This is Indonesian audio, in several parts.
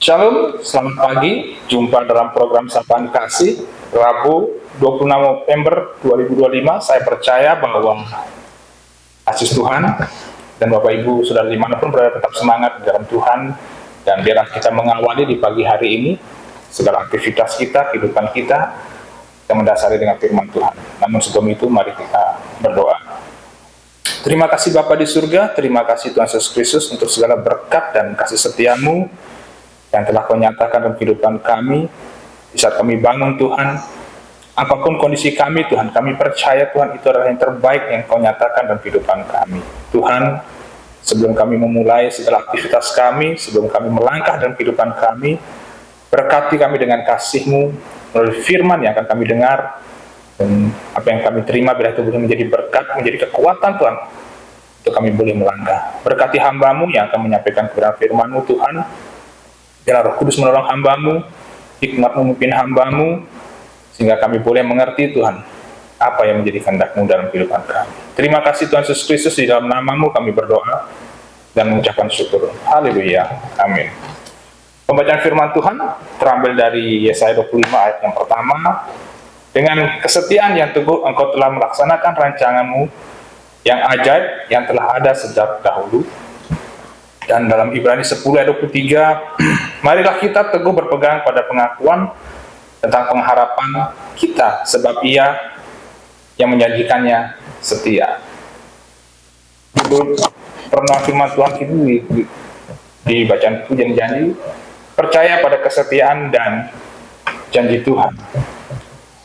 Shalom, selamat pagi. Jumpa dalam program Sapaan Kasih, Rabu 26 November 2025. Saya percaya bahwa kasih Tuhan dan Bapak Ibu Saudara dimanapun berada tetap semangat di dalam Tuhan. Dan biarlah kita mengawali di pagi hari ini segala aktivitas kita, kehidupan kita, yang mendasari dengan firman Tuhan. Namun sebelum itu, mari kita berdoa. Terima kasih Bapa di surga, terima kasih Tuhan Yesus Kristus untuk segala berkat dan kasih setiamu yang telah Kau nyatakan dalam kehidupan kami. Di saat kami bangun Tuhan, apapun kondisi kami Tuhan, kami percaya Tuhan itu adalah yang terbaik yang Kau nyatakan dalam kehidupan kami. Tuhan, sebelum kami memulai segala aktivitas kami, sebelum kami melangkah dalam kehidupan kami, berkati kami dengan kasih-Mu melalui firman yang akan kami dengar, dan apa yang kami terima biar itu boleh menjadi berkat, menjadi kekuatan Tuhan untuk kami boleh melangkah. Berkati hamba-Mu yang akan menyampaikan kebenaran firman-Mu Tuhan. Biar Roh Kudus menolong hamba-Mu, hikmat memimpin hamba-Mu, sehingga kami boleh mengerti Tuhan apa yang menjadi kehendak-Mu dalam kehidupan kami. Terima kasih Tuhan Yesus Kristus, di dalam nama-Mu kami berdoa dan mengucapkan syukur. Haleluya, amin. Pembacaan firman Tuhan terambil dari Yesaya 25 ayat yang pertama. Dengan kesetiaan yang teguh engkau telah melaksanakan rancangan-Mu yang ajaib yang telah ada sejak dahulu. Dan dalam Ibrani 10 ayat 23, marilah kita teguh berpegang pada pengakuan tentang pengharapan kita, sebab Ia yang menjanjikannya setia. Judul perenungan firman Tuhan itu di bacaan pujian janji, percaya pada kesetiaan dan janji Tuhan.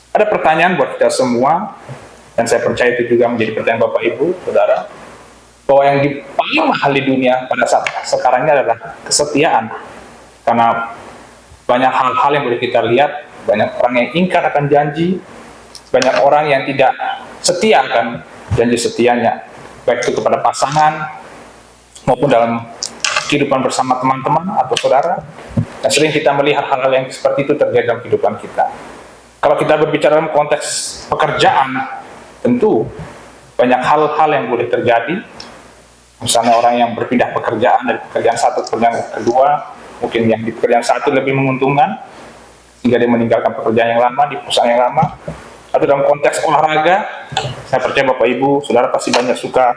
Ada pertanyaan buat kita semua, dan saya percaya itu juga menjadi pertanyaan Bapak Ibu, Saudara, bahwa yang paling mahal di dunia pada saat sekarang ini adalah kesetiaan. Karena banyak hal-hal yang boleh kita lihat, banyak orang yang ingkar akan janji, banyak orang yang tidak setia akan janji setianya, baik itu kepada pasangan maupun dalam kehidupan bersama teman-teman atau saudara. Dan sering kita melihat hal-hal yang seperti itu terjadi dalam kehidupan kita. Kalau kita berbicara dalam konteks pekerjaan, tentu banyak hal-hal yang boleh terjadi. Misalnya orang yang berpindah pekerjaan dari pekerjaan satu ke pekerjaan kedua, mungkin yang di pekerjaan satu lebih menguntungkan, sehingga dia meninggalkan pekerjaan yang lama di perusahaan yang lama. Atau dalam konteks olahraga, saya percaya Bapak Ibu, Saudara pasti banyak suka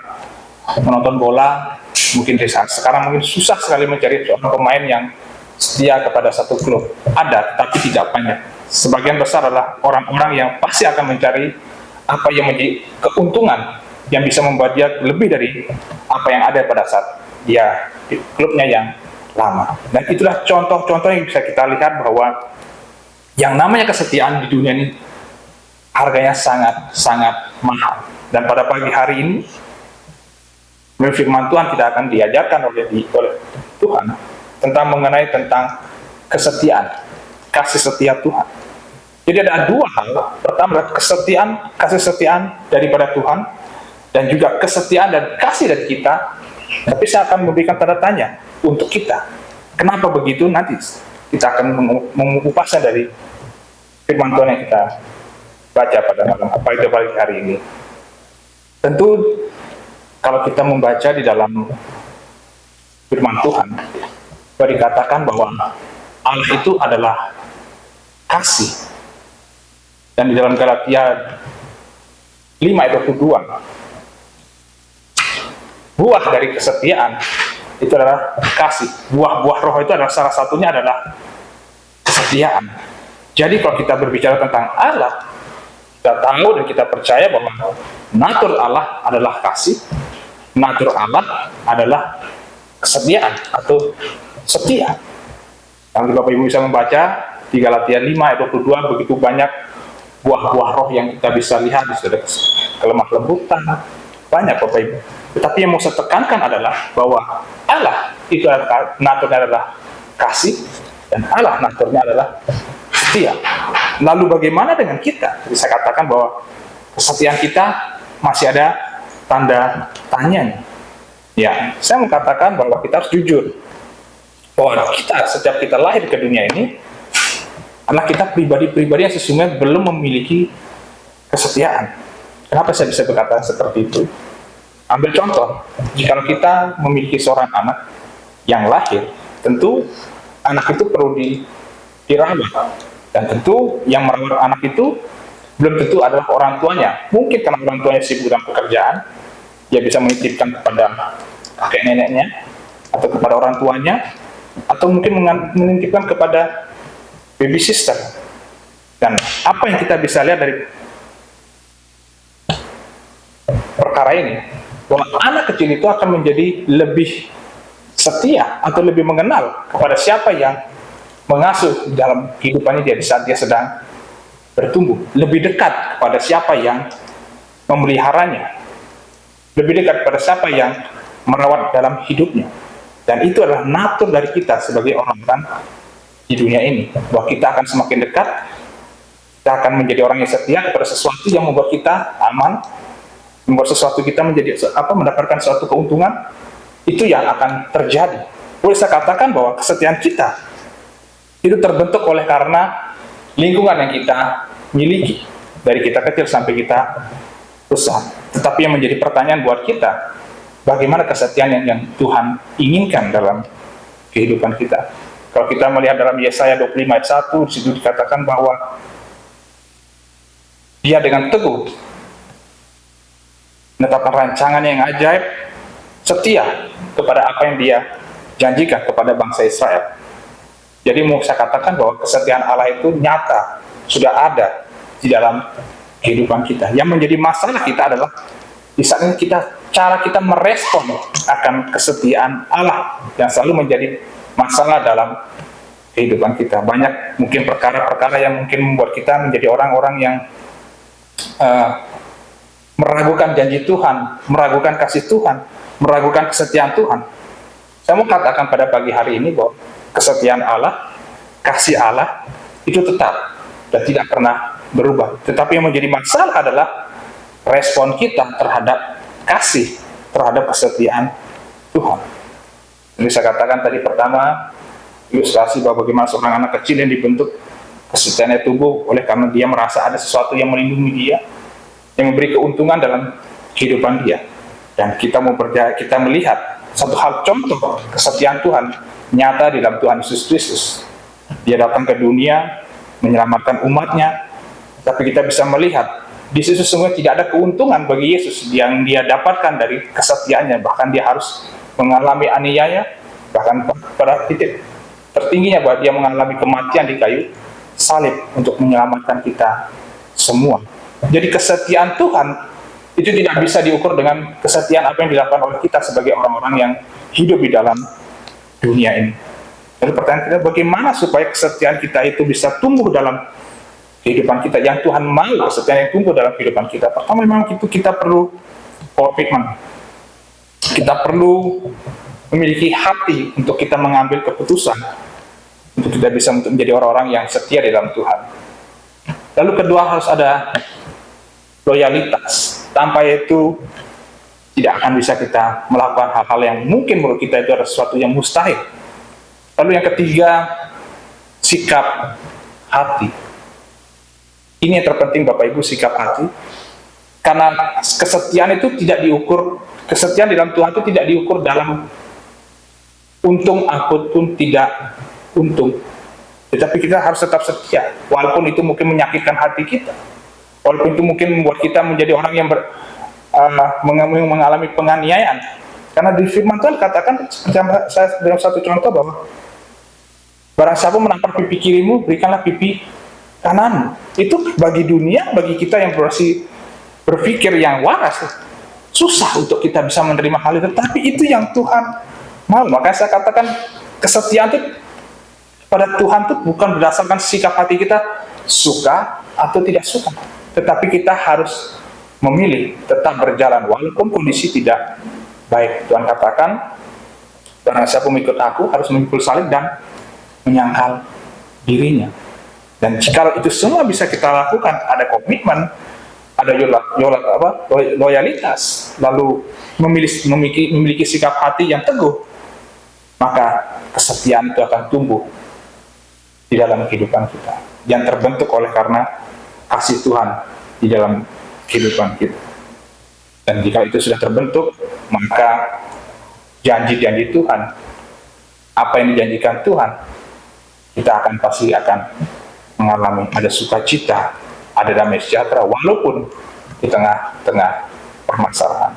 menonton bola. Mungkin di saat sekarang mungkin susah sekali mencari seorang pemain yang setia kepada satu klub. Ada, tapi tidak banyak. Sebagian besar adalah orang-orang yang pasti akan mencari apa yang menjadi keuntungan yang bisa membuat dia lebih dari apa yang ada pada saat dia di klubnya yang lama. Dan itulah contoh-contoh yang bisa kita lihat bahwa yang namanya kesetiaan di dunia ini harganya sangat-sangat mahal. Dan pada pagi hari ini firman Tuhan tidak akan diajarkan oleh Tuhan tentang kesetiaan, kasih setia Tuhan. Jadi ada dua hal. Pertama adalah kasih setiaan daripada Tuhan, dan juga kesetiaan dan kasih dari kita. Tapi saya akan memberikan tanda tanya untuk kita. Kenapa begitu? Nanti kita akan mengupasnya dari firman Tuhan yang kita baca pada malam pagi hari ini. Tentu kalau kita membaca di dalam firman Tuhan, dikatakan bahwa Allah itu adalah kasih. Dan di dalam Galatia 5 ayat 22, buah dari kesetiaan itu adalah kasih. Buah-buah roh itu adalah salah satunya adalah kesetiaan. Jadi kalau kita berbicara tentang Allah, kita tahu dan kita percaya bahwa natur Allah adalah kasih, natur Allah adalah kesetiaan atau setia. Kalau Bapak Ibu bisa membaca di Galatia 5 ayat 22, begitu banyak buah-buah roh yang kita bisa lihat. Di situ kelemah lembutan, banyak Bapak Ibu. Tetapi yang mau saya tekankan adalah bahwa Allah itu adalah naturnya adalah kasih, dan Allah naturnya adalah setia. Lalu bagaimana dengan kita? Jadi saya katakan bahwa kesetiaan kita masih ada tanda tanya. Ya, saya mau katakan bahwa kita harus jujur bahwa setiap kita lahir ke dunia ini, anak kita pribadi-pribadi yang sesungguhnya belum memiliki kesetiaan. Kenapa saya bisa berkata seperti itu? Ambil contoh, jika kita memiliki seorang anak yang lahir, tentu anak itu perlu dirawat. Dan tentu yang merawat anak itu belum tentu adalah orang tuanya. Mungkin karena orang tuanya sibuk dengan pekerjaan, dia bisa menitipkan kepada kakek neneknya, atau kepada orang tuanya, atau mungkin menitipkan kepada baby sister. Dan apa yang kita bisa lihat dari perkara ini, bahwa anak kecil itu akan menjadi lebih setia atau lebih mengenal kepada siapa yang mengasuh dalam kehidupannya dia di saat dia sedang bertumbuh, lebih dekat kepada siapa yang memeliharanya, lebih dekat kepada siapa yang merawat dalam hidupnya. Dan itu adalah natur dari kita sebagai orang-orang di dunia ini, bahwa kita akan semakin dekat, kita akan menjadi orang yang setia kepada sesuatu yang membuat kita aman, membuat sesuatu kita menjadi mendapatkan suatu keuntungan. Itu yang akan terjadi. Boleh saya katakan bahwa kesetiaan kita itu terbentuk oleh karena lingkungan yang kita miliki dari kita kecil sampai kita besar. Tetapi yang menjadi pertanyaan buat kita, bagaimana kesetiaan yang Tuhan inginkan dalam kehidupan kita. Kalau kita melihat dalam Yesaya 25 ayat 1, di situ dikatakan bahwa dia dengan teguh menetapkan rancangan yang ajaib, setia kepada apa yang dia janjikan kepada bangsa Israel. Jadi mau saya katakan bahwa kesetiaan Allah itu nyata, sudah ada di dalam kehidupan kita. Yang menjadi masalah kita adalah di saat ini cara kita merespon akan kesetiaan Allah yang selalu menjadi masalah dalam kehidupan kita. Banyak mungkin perkara-perkara yang mungkin membuat kita menjadi orang-orang yang meragukan janji Tuhan, meragukan kasih Tuhan, meragukan kesetiaan Tuhan. Saya mau katakan pada pagi hari ini bahwa kesetiaan Allah, kasih Allah itu tetap dan tidak pernah berubah. Tetapi yang menjadi masalah adalah respon kita terhadap kasih, terhadap kesetiaan Tuhan. Jadi saya katakan tadi pertama, ilustrasi bahwa bagaimana seorang anak kecil yang dibentuk kesetiaannya tumbuh oleh karena dia merasa ada sesuatu yang melindungi dia, yang memberi keuntungan dalam kehidupan dia. Dan kita melihat satu hal contoh kesetiaan Tuhan nyata di dalam Tuhan Yesus Kristus. Dia datang ke dunia menyelamatkan umatnya, tapi kita bisa melihat di situ semua tidak ada keuntungan bagi Yesus yang dia dapatkan dari kesetiaannya. Bahkan dia harus mengalami aniaya, bahkan pada titik tertingginya bahwa dia mengalami kematian di kayu salib untuk menyelamatkan kita semua. Jadi kesetiaan Tuhan itu tidak bisa diukur dengan kesetiaan apa yang dilakukan oleh kita sebagai orang-orang yang hidup di dalam dunia ini. Jadi pertanyaan kita, bagaimana supaya kesetiaan kita itu bisa tumbuh dalam kehidupan kita, yang Tuhan mau kesetiaan yang tumbuh dalam kehidupan kita? Pertama, memang itu kita perlu komitmen. Kita perlu memiliki hati untuk kita mengambil keputusan, untuk kita bisa menjadi orang-orang yang setia di dalam Tuhan. Lalu kedua, harus ada loyalitas. Tanpa itu tidak akan bisa kita melakukan hal-hal yang mungkin menurut kita itu adalah sesuatu yang mustahil. Lalu yang ketiga, sikap hati. Ini yang terpenting Bapak Ibu, sikap hati. Karena kesetiaan itu tidak diukur, kesetiaan di dalam Tuhan itu tidak diukur dalam untung ataupun tidak untung. Tetapi kita harus tetap setia, walaupun itu mungkin menyakitkan hati kita. Walaupun itu mungkin membuat kita menjadi orang yang mengalami penganiayaan. Karena di firman Tuhan katakan, saya dalam satu contoh bahwa barang siapa menampar pipi kirimu, berikanlah pipi kananmu. Itu bagi dunia, bagi kita yang masih berpikir yang waras, susah untuk kita bisa menerima hal itu. Tapi itu yang Tuhan mau. Makanya saya katakan kesetiaan itu pada Tuhan itu bukan berdasarkan sikap hati kita suka atau tidak suka. Tetapi kita harus memilih tetap berjalan walaupun kondisi tidak baik. Tuhan katakan, barang siapa mengikut aku harus memikul salib dan menyangkal dirinya. Dan jika itu semua bisa kita lakukan, ada komitmen, ada loyalitas, lalu memiliki sikap hati yang teguh, maka kesetiaan itu akan tumbuh di dalam kehidupan kita, yang terbentuk oleh karena kasih Tuhan di dalam kehidupan kita. Dan jika itu sudah terbentuk, maka janji-janji Tuhan, apa yang dijanjikan Tuhan, kita pasti akan mengalami ada sukacita, ada damai sejahtera, walaupun di tengah-tengah permasalahan.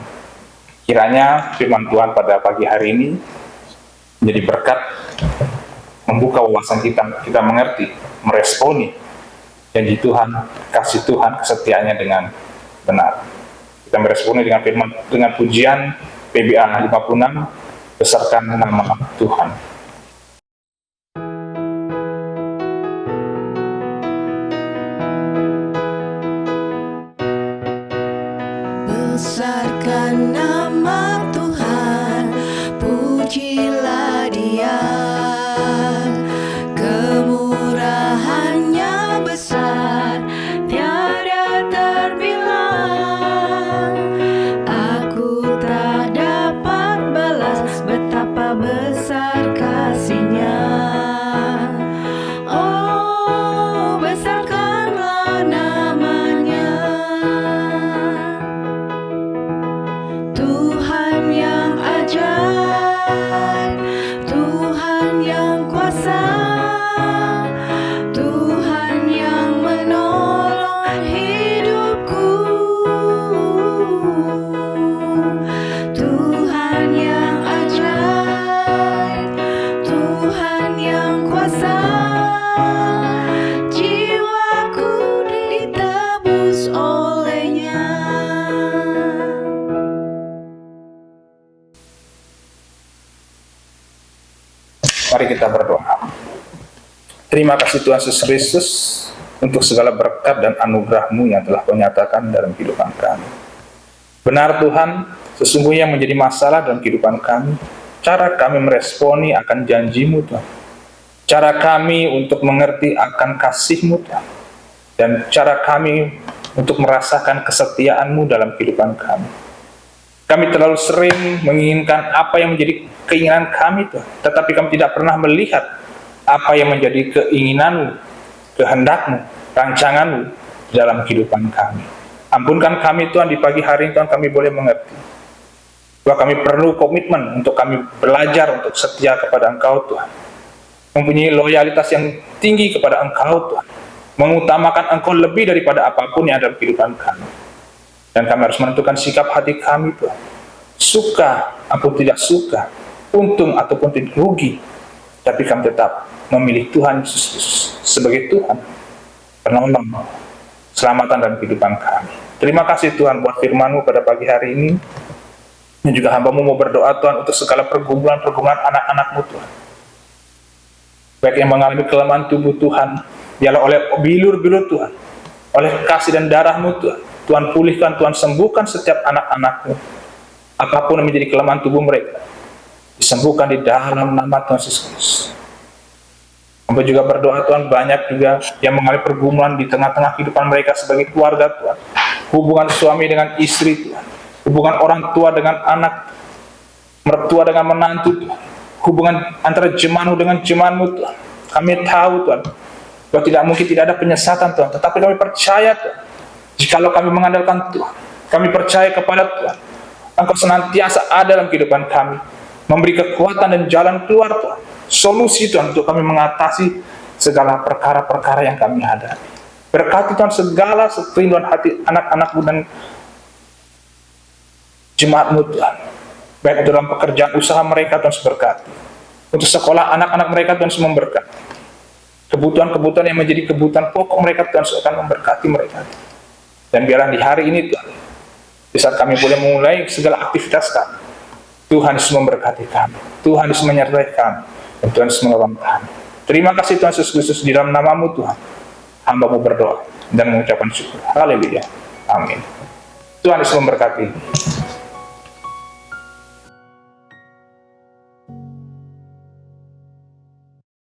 Kiranya firman Tuhan pada pagi hari ini menjadi berkat, membuka wawasan kita mengerti, meresponi janji Tuhan, kasih Tuhan, kesetiaannya dengan benar. Kita meresponi dengan firman, dengan pujian PBA 56, besarkan nama Tuhan. Besarkan nama Tuhan, pujilah Dia, kemurahannya besar, tiada terbilang. Aku tak dapat balas betapa besar kasih-Nya. Oh, besarkanlah namanya. Tuhan yang ajaib, Tuhan yang kuasa, Tuhan yang menolong hidupku, Tuhan yang ajaib, Tuhan yang kuasa, jiwaku ditebus oleh-Nya. Mari kita berdoa. Terima kasih Tuhan Yesus Kristus untuk segala berkat dan anugerah-Mu yang telah Kau nyatakan dalam kehidupan kami. Benar Tuhan, sesungguhnya menjadi masalah dalam kehidupan kami, cara kami meresponi akan janji-Mu Tuhan, cara kami untuk mengerti akan kasih-Mu Tuhan, dan cara kami untuk merasakan kesetiaan-Mu dalam kehidupan kami. Kami terlalu sering menginginkan apa yang menjadi keinginan kami Tuhan, tetapi kami tidak pernah melihat apa yang menjadi keinginan-Mu, kehendak-Mu, rancangan-Mu dalam kehidupan kami. Ampunkan kami Tuhan, di pagi hari ini Tuhan kami boleh mengerti bahwa kami perlu komitmen untuk kami belajar untuk setia kepada Engkau Tuhan, mempunyai loyalitas yang tinggi kepada Engkau Tuhan, mengutamakan Engkau lebih daripada apapun yang ada dalam kehidupan kami. Dan kami harus menentukan sikap hati kami Tuhan, suka ataupun tidak suka, untung ataupun tidak rugi, tapi kami tetap memilih Tuhan Yesus sebagai Tuhan, penolong, keselamatan dalam kehidupan kami. Terima kasih Tuhan buat firman-Mu pada pagi hari ini, dan juga hamba-Mu mau berdoa Tuhan untuk segala pergumulan-pergumulan anak-anak-Mu Tuhan, baik yang mengalami kelemahan tubuh Tuhan, biarlah oleh bilur-bilur Tuhan, oleh kasih dan darah-Mu Tuhan, Tuhan pulihkan, Tuhan sembuhkan setiap anak-anak-Mu. Apapun yang menjadi kelemahan tubuh mereka, disembuhkan di dalam nama Tuhan Yesus Kristus. Hamba juga berdoa Tuhan, banyak juga yang mengalami pergumulan di tengah-tengah kehidupan mereka sebagai keluarga Tuhan. Hubungan suami dengan istri Tuhan, hubungan orang tua dengan anak, mertua dengan menantu Tuhan, hubungan antara jemaat-Mu dengan jemaat-Mu Tuhan. Kami tahu Tuhan, bahwa tidak mungkin tidak ada penyesatan Tuhan, tetapi kami percaya Tuhan, jikalau kami mengandalkan Tuhan, kami percaya kepada Tuhan, Engkau senantiasa ada dalam kehidupan kami, memberi kekuatan dan jalan keluar Tuhan, solusi Tuhan untuk kami mengatasi segala perkara-perkara yang kami hadapi. Berkati Tuhan segala kerinduan hati anak-anak-Mu dan jemaat-Mu Tuhan, baik dalam pekerjaan usaha mereka Tuhan berkati, untuk sekolah anak-anak mereka Tuhan memberkati, kebutuhan-kebutuhan yang menjadi kebutuhan pokok mereka Tuhan akan memberkati mereka. Dan biarlah di hari ini Tuhan, di saat kami boleh memulai segala aktivitas kami, Tuhan Yesus memberkati kami, Tuhan Yesus menyertai kami, dan Tuhan Yesus menolong kami. Terima kasih Tuhan Yesus Kristus, di dalam nama-Mu Tuhan, hamba-Mu berdoa dan mengucapkan syukur. Haleluya. Amin. Tuhan Yesus memberkati.